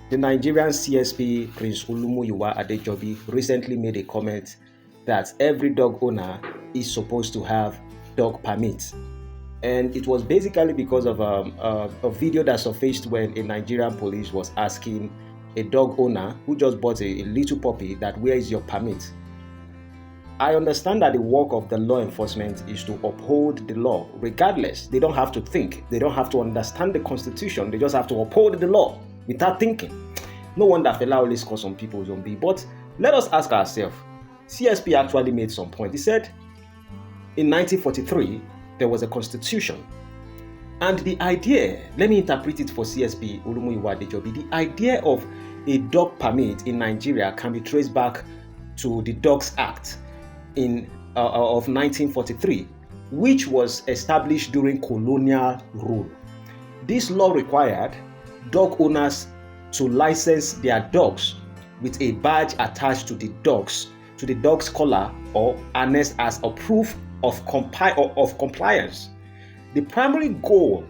The Nigerian CSP Prince Olumuyiwa Adejobi recently made a comment that every dog owner is supposed to have dog permits. And it was basically because of a video that surfaced when a Nigerian police was asking a dog owner who just bought a little puppy that where is your permit? I understand that the work of the law enforcement is to uphold the law regardless. They don't have to think. They don't have to understand the constitution. They just have to uphold the law without thinking. No wonder Fela always calls some people zombie. But let us ask ourselves, CSP actually made some point. He said in 1943, there was a constitution. And the idea, let me interpret it for CSP Olumuyiwa Adejobi, the idea of a dog permit in Nigeria can be traced back to the Dogs Act of 1943, which was established during colonial rule. This law required dog owners to license their dogs with a badge attached to the dog's collar or harness as a proof of compliance. The primary goal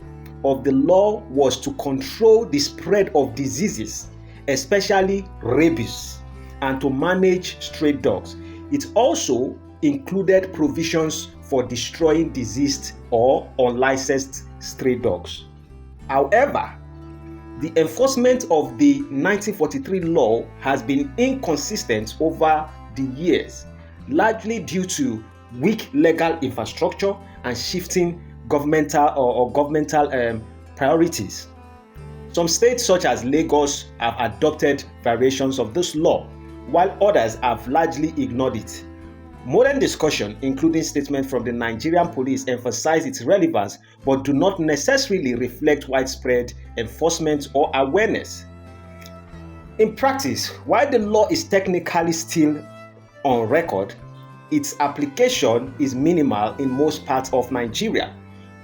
of the law was to control the spread of diseases, especially rabies, and to manage stray dogs. It also included provisions for destroying diseased or unlicensed stray dogs. However, the enforcement of the 1943 law has been inconsistent over the years, largely due to weak legal infrastructure and shifting governmental priorities. Some states such as Lagos have adopted variations of this law, while others have largely ignored it. Modern discussion, including statements from the Nigerian police, emphasize its relevance but do not necessarily reflect widespread enforcement or awareness. In practice, while the law is technically still on record, its application is minimal in most parts of Nigeria.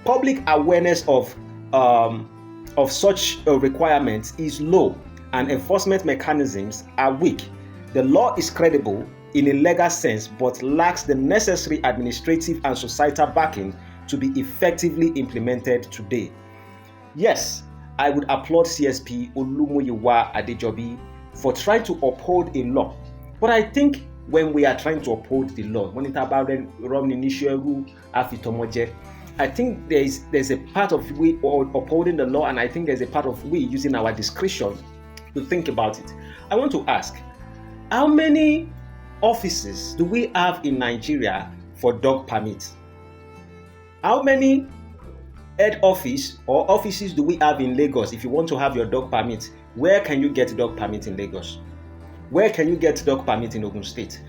Public awareness of such requirements is low, and enforcement mechanisms are weak. The law is credible in a legal sense but lacks the necessary administrative and societal backing to be effectively implemented today. Yes, I would applaud CSP Olumuyiwa Adejobi for trying to uphold a law, but I think when we are trying to uphold the law, I think there's a part of we upholding the law, and I think there's a part of we using our discretion to think about it. I want to ask, how many offices do we have in Nigeria for dog permits? How many head office or offices do we have in Lagos? If you want to have your dog permit, where can you get dog permit in Lagos? Where can you get dog permit in Ogun State?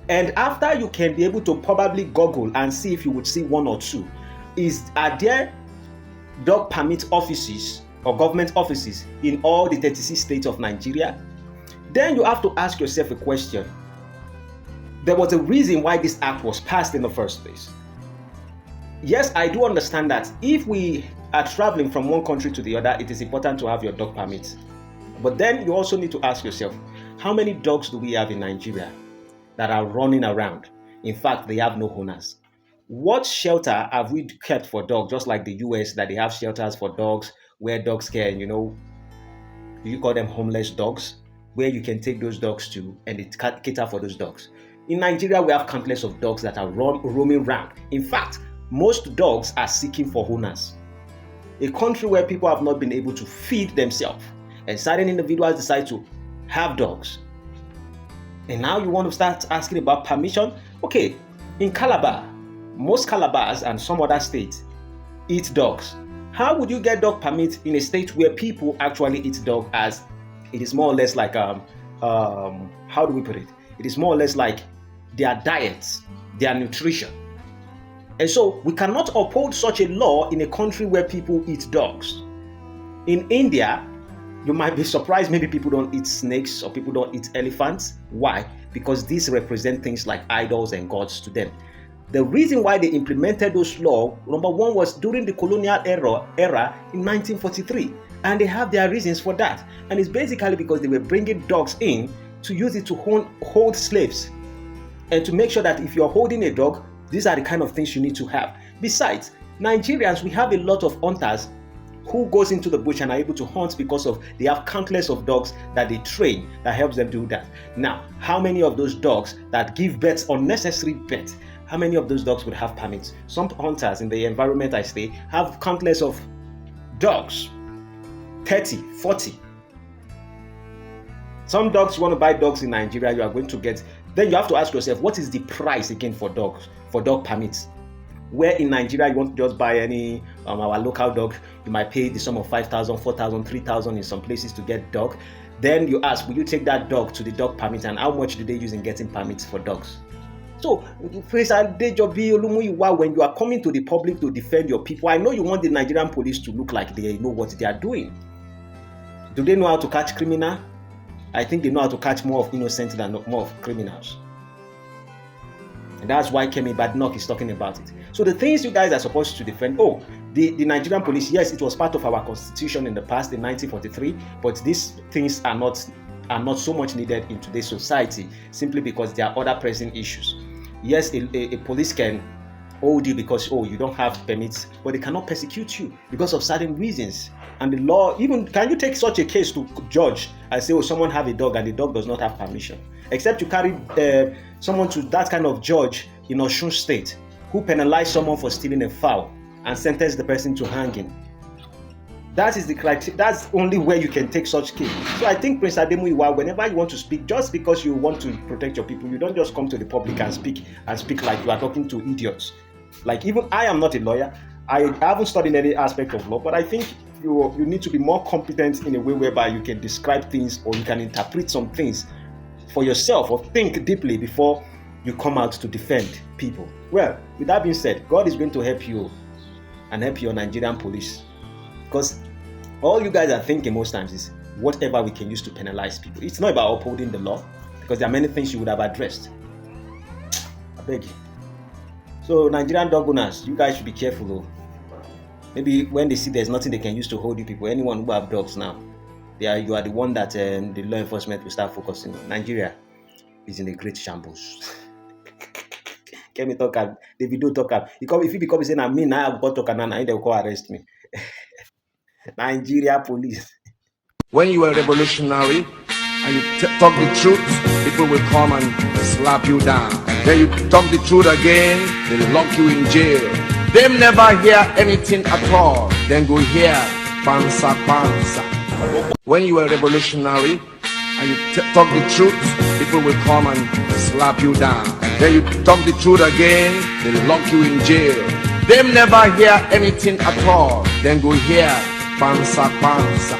And after, you can be able to probably Google and see if you would see one or two. Are there dog permit offices or government offices in all the 36 states of Nigeria? Then you have to ask yourself a question. There was a reason why this act was passed in the first place. Yes, I do understand that if we are traveling from one country to the other, it is important to have your dog permit. But then you also need to ask yourself, how many dogs do we have in Nigeria that are running around? In fact, they have no owners. What shelter have we kept for dogs? Just like the US, that they have shelters for dogs where dogs can, do you call them homeless dogs? Where you can take those dogs to and it cater for those dogs. In Nigeria, we have countless of dogs that are roaming around. In fact, most dogs are seeking for owners. A country where people have not been able to feed themselves, and certain individuals decide to have dogs. And now you want to start asking about permission? Okay, in Calabar, most Calabars and some other states eat dogs. How would you get dog permit in a state where people actually eat dog, as it is more or less like how do we put it? It is more or less like their diets, their nutrition. And so we cannot uphold such a law in a country where people eat dogs. In India, you might be surprised maybe people don't eat snakes or people don't eat elephants. Why? Because these represent things like idols and gods to them. The reason why they implemented those laws, number one, was during the colonial era in 1943. And they have their reasons for that. And it's basically because they were bringing dogs in to use it to hold slaves. And to make sure that if you're holding a dog, these are the kind of things you need to have. Besides, Nigerians, we have a lot of hunters who goes into the bush and are able to hunt because of they have countless of dogs that they train that helps them do that. Now, how many of those dogs that give birth, unnecessary birth, how many of those dogs would have permits? Some hunters in the environment I stay have countless of dogs, 30, 40. Some dogs, you want to buy dogs in Nigeria, you are going to get, then you have to ask yourself, what is the price again for dogs, for dog permits? Where in Nigeria you want to just buy any our local dog, you might pay the sum of 5,000, 4,000, 3,000 in some places to get dog. Then you ask, will you take that dog to the dog permit, and how much do they use in getting permits for dogs? So, Prince Adejobi Olumuyiwa, when you are coming to the public to defend your people, I know you want the Nigerian police to look like they know what they are doing. Do they know how to catch criminal? I think they know how to catch more of innocent than more of criminals. And that's why Kemi Badnoch is talking about it. So the things you guys are supposed to defend, the Nigerian police, yes, it was part of our constitution in the past in 1943, but these things are not so much needed in today's society simply because there are other pressing issues. Yes, a police can hold you because you don't have permits, but they cannot persecute you because of certain reasons. And the law, even can you take such a case to judge and say, someone have a dog and the dog does not have permission? Except you carry someone to that kind of judge in Osun State who penalized someone for stealing a fowl and sentenced the person to hanging. That is the criteria. That's only where you can take such case. So I think, Prince Ademuyiwa, whenever you want to speak, just because you want to protect your people, you don't just come to the public and speak like you are talking to idiots. Like, even I am not a lawyer. I haven't studied any aspect of law, but I think you need to be more competent in a way whereby you can describe things or you can interpret some things for yourself or think deeply before you come out to defend people. Well, with that being said, God is going to help you and help your Nigerian police, because all you guys are thinking most times is whatever we can use to penalize people. It's not about upholding the law, because there are many things you would have addressed. I beg you. So Nigerian dog owners, you guys should be careful though. Maybe when they see there's nothing they can use to hold you people, anyone who have dogs now, you are the one that the law enforcement will start focusing on. Nigeria is in a great shambles. Can me talk up? The video talk up. If you become saying I mean now I've got to talk and they will go arrest me. Nigeria police. When you are revolutionary and you talk the truth, people will come and slap you down. Then you talk the truth again, they lock you in jail. They never hear anything at all. Then go hear pansa pansa. When you are revolutionary and you talk the truth, people will come and slap you down. Then you talk the truth again, they lock you in jail. They never hear anything at all. Then go hear pansa pansa.